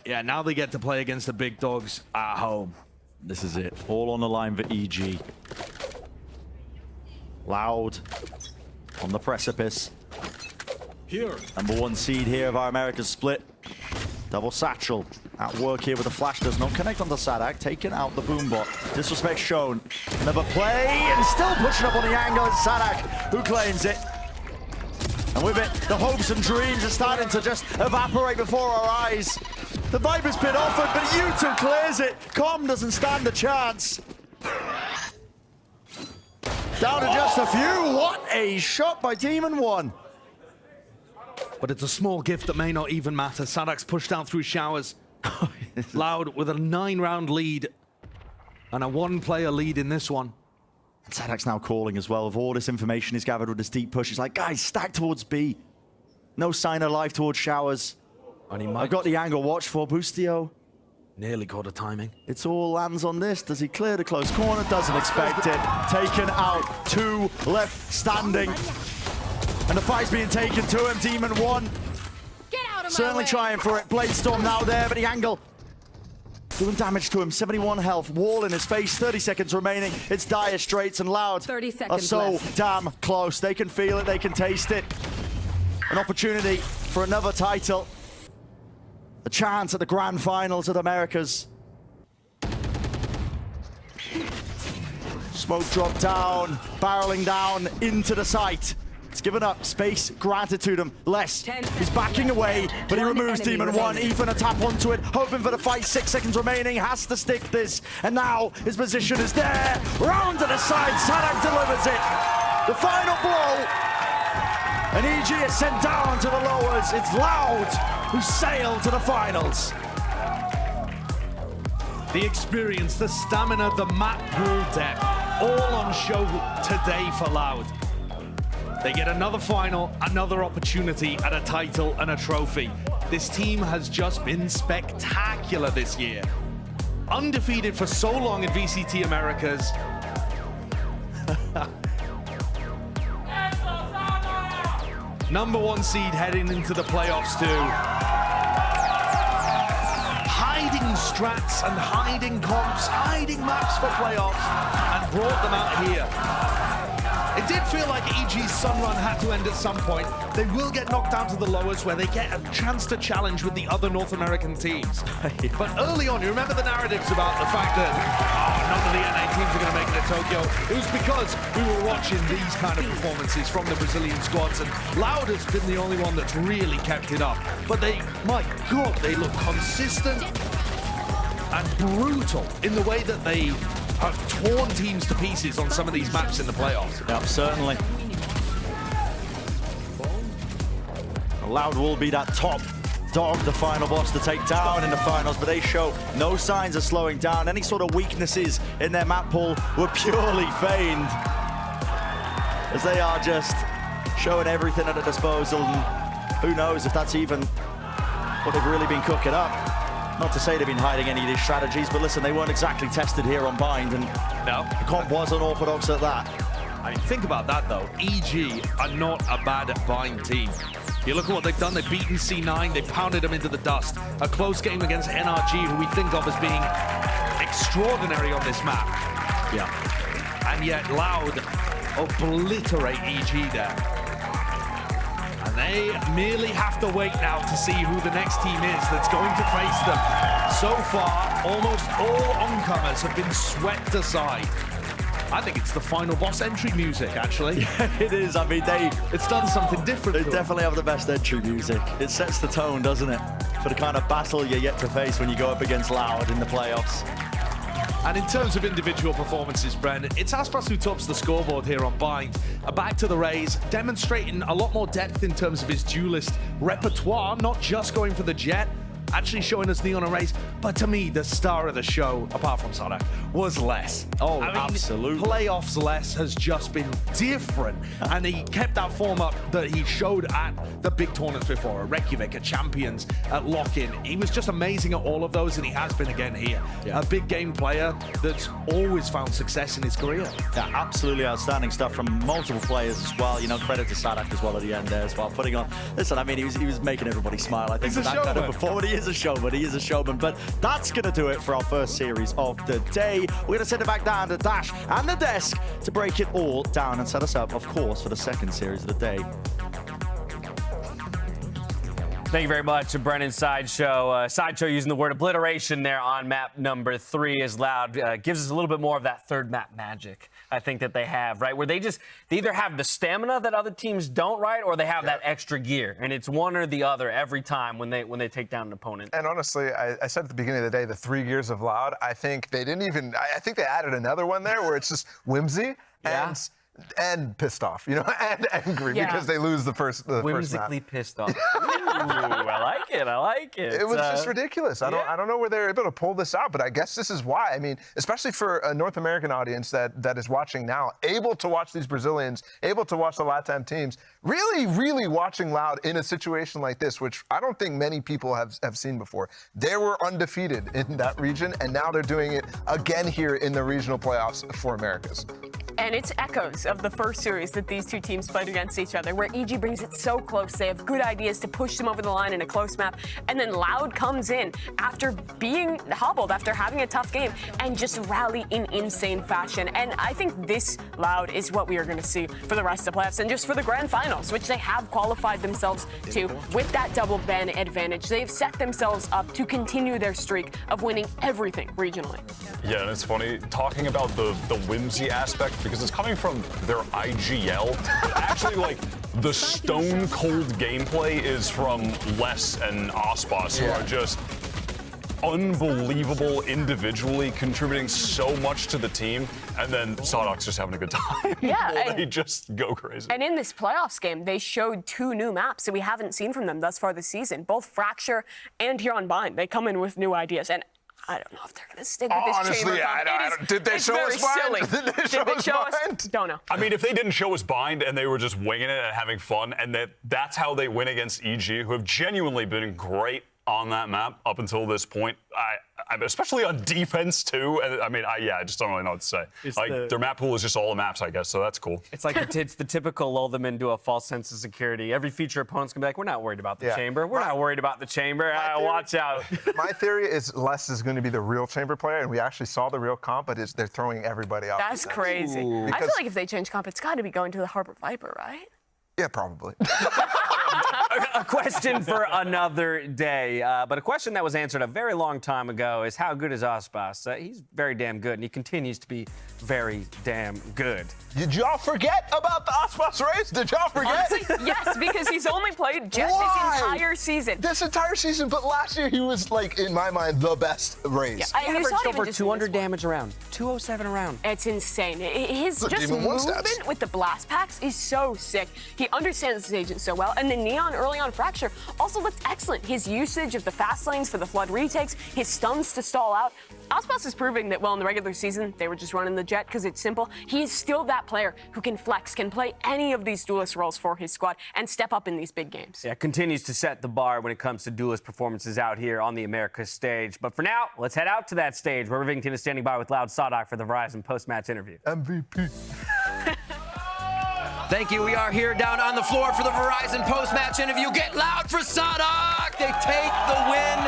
yeah, now they get to play against the big dogs at home. This is it. All on the line for EG. Loud on the precipice. Here. Number 1 seed here of our Americas split. Double Satchel at work here with the flash. Does not connect on the Sadak. Taking out the Boombot. Disrespect shown. Another play and still pushing up on the angle. It's Sadak who claims it. And with it, the hopes and dreams are starting to just evaporate before our eyes. The Viper's been offered, but U2 clears it. Com doesn't stand a chance. Down to just a few. What a shot by Demon 1. But it's a small gift that may not even matter. Sadak's pushed out through Showers. Loud with a 9-round lead and a 1-player lead in this one. Sadak's now calling as well. With all this information he's gathered with this deep push, he's like, guys, stack towards B. No sign of life towards Showers. And he might. I've got the angle. Watch for Boostio. Nearly got a timing. It's all lands on this. Does he clear the close corner? Doesn't expect it. Taken out. 2 left standing. And the fight's being taken to him. Demon 1. Get out of Certainly trying for it. Bladestorm now there, but the angle doing damage to him. 71 health. Wall in his face. 30 seconds remaining. It's Dire Straits and Loud 30 are seconds so left. damn close. They can feel it. They can taste it. An opportunity for another title. A chance at the grand finals of the Americas. Smoke drop down, barreling down into the site. It's given up, space granted to them. Less, he's backing away, but he removes Demon 1. Ethan a tap onto it, hoping for the fight. 6 seconds remaining, has to stick this. And now his position is there. Round to the side, Sadak delivers it. The final blow. And EG is sent down to the lowers. It's Loud who sail to the finals. The experience, the stamina, the map pool depth, all on show today for Loud. They get another final, another opportunity at a title and a trophy. This team has just been spectacular this year. Undefeated for so long in VCT Americas. Number 1 seed heading into the playoffs too. Hiding strats and hiding comps, hiding maps for playoffs, and brought them out here. It did feel like EG's sun run had to end at some point. They will get knocked down to the lowers where they get a chance to challenge with the other North American teams. But early on, you remember the narratives about the fact that none of the NA teams are going to make it to Tokyo. It was because we were watching these kind of performances from the Brazilian squads, and Loud has been the only one that's really kept it up. But they, my God, they look consistent. and brutal in the way that they have torn teams to pieces on some of these maps in the playoffs. Yeah, certainly. Loud will be that top dog, the final boss to take down in the finals, but they show no signs of slowing down. Any sort of weaknesses in their map pool were purely feigned, as they are just showing everything at their disposal, and who knows if that's even what they've really been cooking up. Not to say they've been hiding any of these strategies, but listen, they weren't exactly tested here on Bind, and No. the comp was unorthodox at that. I mean, think about that, though. EG are not a bad Bind team. You look at what they've done. They've beaten C9. They've pounded them into the dust. A close game against NRG, who we think of as being extraordinary on this map. Yeah. And yet Loud obliterate EG there. And they merely have to wait now to see who the next team is that's going to face them. So far, almost all oncomers have been swept aside. I think it's the final boss entry music, actually. Yeah, it is. I mean, It's done something different. they to it. definitely have the best entry music. It sets the tone, doesn't it? For the kind of battle you're yet to face when you go up against Loud in the playoffs. And in terms of individual performances, Bren, it's Aspas who tops the scoreboard here on Bind. Back to the Rays, demonstrating a lot more depth in terms of his duelist repertoire, not just going for the jet, actually showing us Neon Arrays. But to me, the star of the show, apart from Sadak, was Les. Oh, I mean, absolutely. Playoffs Les has just been different. And he kept that form up that he showed at the big tournaments before, at Reykjavik, at Champions, at Lock-In. He was just amazing at all of those, and he has been again here. Yeah. A big game player that's always found success in his career. Yeah, absolutely outstanding stuff from multiple players as well. You know, credit to Sadak as well at the end there as well. Putting on, listen, I mean, he was making everybody smile. I think He's a that kind of showman. performance. He is a showman. He is a showman. But that's going to do it for our first series of the day. We're going to send it back down to Dash and the desk to break it all down and set us up, of course, for the second series of the day. Thank you very much, Brennan Sideshow. Sideshow using the word obliteration there on map number 3 is Loud. Gives us a little bit more of that third map magic, I think, that they have, right? Where they either have the stamina that other teams don't, right? Or they have that extra gear. And it's one or the other every time when they take down an opponent. And honestly, I said at the beginning of the day, the 3 gears of Loud, I think they didn't even, I think they added another one there where it's just whimsy and pissed off, you know, and angry because they lose the first Whimsically map. pissed off. Ooh, I like it. I like it. It was just ridiculous. I don't know where they're able to pull this out, but I guess this is why. I mean, especially for a North American audience that is watching now, able to watch these Brazilians, able to watch the LATAM teams, really, really watching Loud in a situation like this, which I don't think many people have seen before. They were undefeated in that region, and now they're doing it again here in the regional playoffs for Americas. And it's echoes of the first series that these two teams played against each other, where EG brings it so close. They have good ideas to push them over the line in a close map. And then Loud comes in after being hobbled, after having a tough game, and just rally in insane fashion. And I think this Loud is what we are going to see for the rest of the playoffs and just for the grand finals, which they have qualified themselves to with that double ban advantage. They've set themselves up to continue their streak of winning everything regionally. Yeah, and it's funny talking about the whimsy aspect because it's coming from their IGL. But actually, like, the stone cold gameplay is from Les and Aspas, who are just unbelievable individually, contributing so much to the team, and then Sadok's just having a good time. Yeah, they just go crazy. And in this playoffs game, they showed 2 new maps that we haven't seen from them thus far this season. Both Fracture and here on Bind, they come in with new ideas. And I don't know if they're going to stick with this Honestly, chamber. did they show us Bind? Did they show us? Don't know. I mean, if they didn't show us Bind and they were just winging it and having fun, and that's how they win against EG, who have genuinely been great on that map up until this point, especially on defense too. And I mean, I just don't really know what to say. Their map pool is just all the maps, I guess, so that's cool. It's like it's the typical lull them into a false sense of security. Every future opponent's gonna be like, we're not worried about the chamber. We're not worried about the chamber. Watch out. My theory is Les is going to be the real chamber player, and we actually saw the real comp, but they're throwing everybody off. That's crazy. I feel like if they change comp, it's got to be going to the Harbor Viper, right? Yeah, probably. A question for another day, but a question that was answered a very long time ago is how good is Aspas? He's very damn good, and he continues to be very damn good. Did y'all forget about the Aspas race? Did y'all forget? Honestly, yes, because he's only played Jet this entire season. This entire season, but last year he was, like, in my mind, the best race. Yeah, He averaged over 200 damage around, 207 around. It's insane. His Look, just even one movement stats. with the blast packs is so sick. He understands his agent so well, and the Neon early on Fracture also looked excellent. His usage of the fast lanes for the Flood retakes, his stuns to stall out. Aspas is proving that, well, in the regular season, they were just running the Jet because it's simple. He is still that player who can flex, can play any of these duelist roles for his squad, and step up in these big games. Yeah, continues to set the bar when it comes to duelist performances out here on the Americas stage. But for now, let's head out to that stage where Rivington is standing by with Loud Sodak for the Verizon post-match interview. MVP. Thank you. We are here down on the floor for the Verizon post-match interview. Get loud for Sadak. They take the win.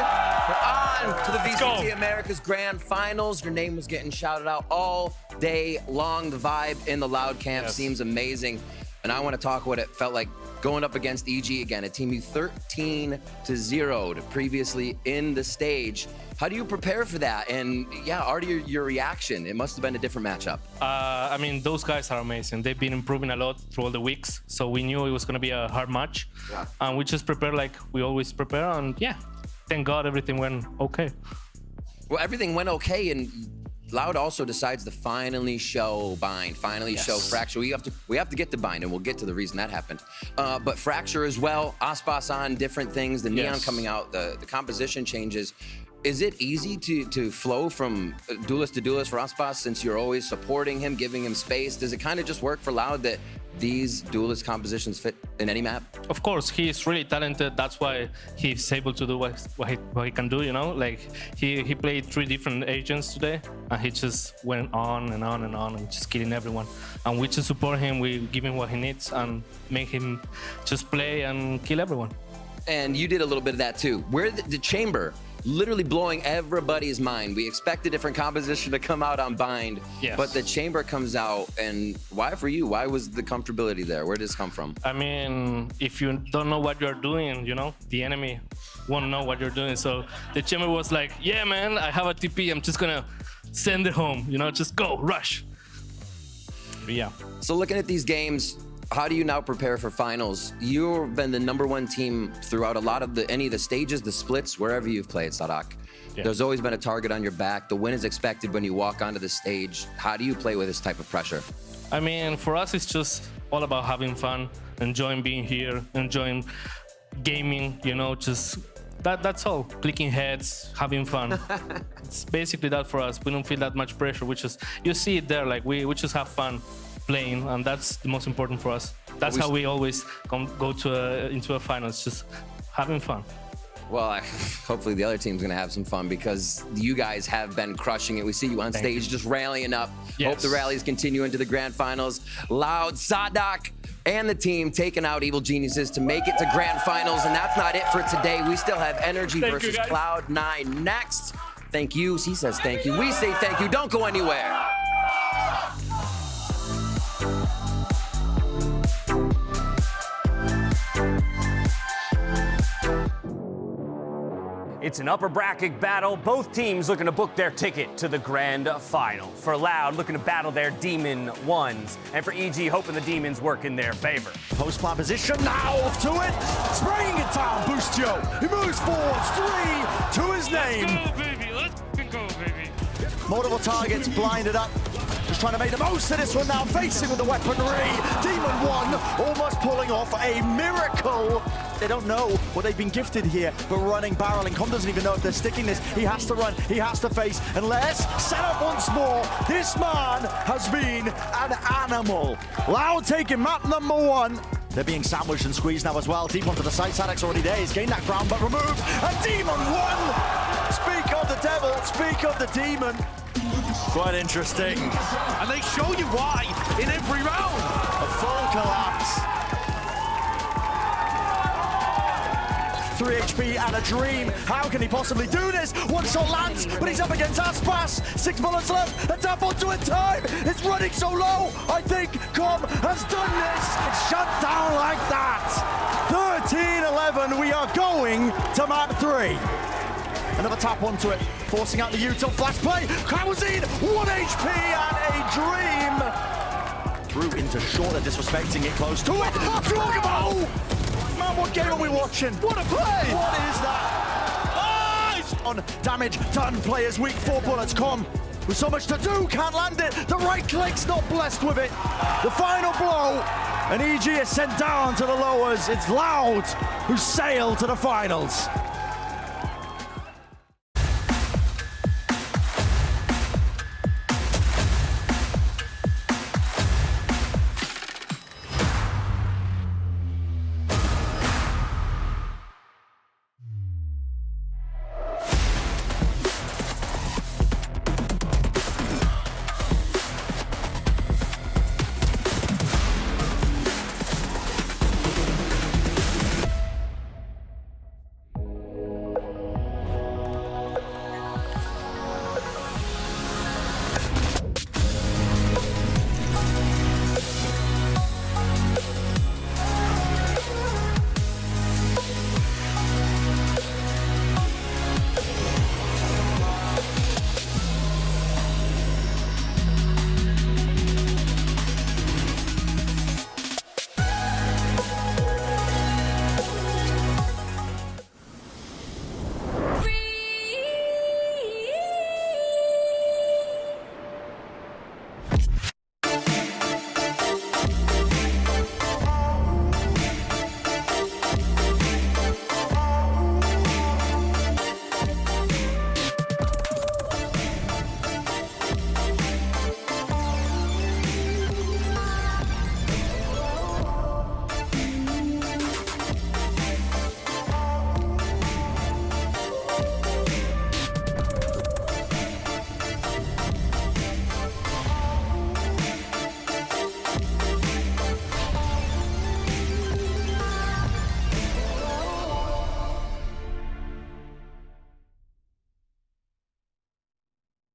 We're on to the VCT Americas Grand Finals. Your name was getting shouted out all day long. The vibe in the Loud camp seems amazing. And I want to talk what it felt like going up against EG again, a team you 13-0'd previously in the stage. How do you prepare for that? And yeah, Artie, your reaction, it must have been a different matchup. I mean, those guys are amazing. They've been improving a lot through all the weeks. So we knew it was going to be a hard match. Yeah. And we just prepared like we always prepare. And yeah, thank God everything went okay. Well, everything went okay, and Loud also decides to finally show Bind, finally show Fracture. We have to get to Bind, and we'll get to the reason that happened. But Fracture as well, Aspas on different things, the Neon coming out, the composition changes. Is it easy to flow from duelist to duelist for Aspas since you're always supporting him, giving him space? Does it kind of just work for Loud that these duelist compositions fit in any map? Of course, he's really talented. That's why he's able to do what he can do, you know? Like, he played 3 different agents today, and he just went on and on and on and just killing everyone. And we just support him, we give him what he needs, and make him just play and kill everyone. And you did a little bit of that too. Where the chamber, literally blowing everybody's mind. We expect a different composition to come out on Bind, but the chamber comes out, and why for you? Why was the comfortability there? Where did this come from? I mean, if you don't know what you're doing, you know, the enemy won't know what you're doing. So the chamber was like, yeah, man, I have a TP. I'm just gonna send it home, you know, just go, rush. But yeah. So looking at these games, how do you now prepare for finals? You've been the #1 team throughout a lot of any of the stages, the splits, wherever you've played, Sadak. Yeah. There's always been a target on your back. The win is expected when you walk onto the stage. How do you play with this type of pressure? I mean, for us, it's just all about having fun, enjoying being here, enjoying gaming, you know, just that's all. Clicking heads, having fun. It's basically that for us. We don't feel that much pressure. We just, you see it there, like we just have fun playing, and that's the most important for us. That's how we always go to into a final. It's just having fun. Well, hopefully the other team's gonna have some fun because you guys have been crushing it. We see you on stage just rallying up. Hope the rallies continue into the grand finals. Loud, Sadak, and the team taking out Evil Geniuses to make it to grand finals, and that's not it for today. We still have Energy versus Cloud9 next. Thank you. He says thank you. We say thank you. Don't go anywhere. It's an upper bracket battle. Both teams looking to book their ticket to the grand final. For Loud, looking to battle their Demon Ones. And for EG, hoping the Demons work in their favor. Post-plan position, now off to it. Spraying it down, Boostio. He moves forwards, 3 to his name. Let's go, baby. Let's go, baby. Multiple targets blinded up. Just trying to make the most of this one now, facing with the weaponry. Demon 1 almost pulling off a miracle. They don't know what they've been gifted here, but running, barreling. Com doesn't even know if they're sticking this. He has to run, he has to face, unless set up once more. This man has been an animal. Loud taking map #1. They're being sandwiched and squeezed now as well. Deep onto the side, Sadak's already there. He's gained that ground, but removed. And Demon 1! Speak of the devil, speak of the demon. Quite interesting. And they show you why in every round. A full collapse. 3 HP and a dream. How can he possibly do this? One shot lands, but he's up against Aspas. 6 bullets left. A tap onto it. Time. It's running so low. I think Com has done this. It's shut down like that. 13-11. and we are going to map 3. Another tap onto it, forcing out the util flash play. Krauzin, 1 HP and a dream. Through into short, they're disrespecting it close to it. Drogamo! Man, what game are we watching? What a play! What is that? On damage done, players weak, 4 bullets. Com with so much to do, can't land it. The right click's not blessed with it. The final blow, and EG is sent down to the lowers. It's Loud who sail to the finals.